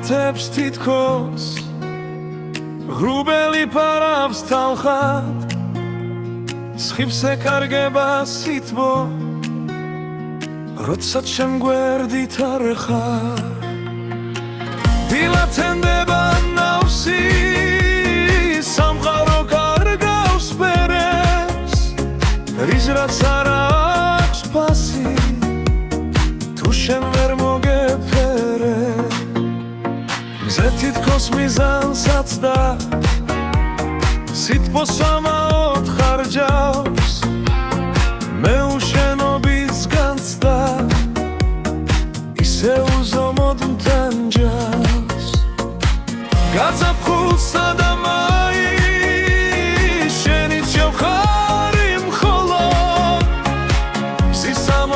ათებს თითქოს ღრუბელი ფარავს თავხად სხივს ეკარგება სითბო როცა ჩემ გვერდით არ ხარ დილათენდება ნავსი სამყარო კარგავს ფერებს რის რაც არ აქვს ფასი თუ შენ ვერ მოგეფერე მზე თითქოს მიზანსაც და სითბოს ამაოდ ხარჯავ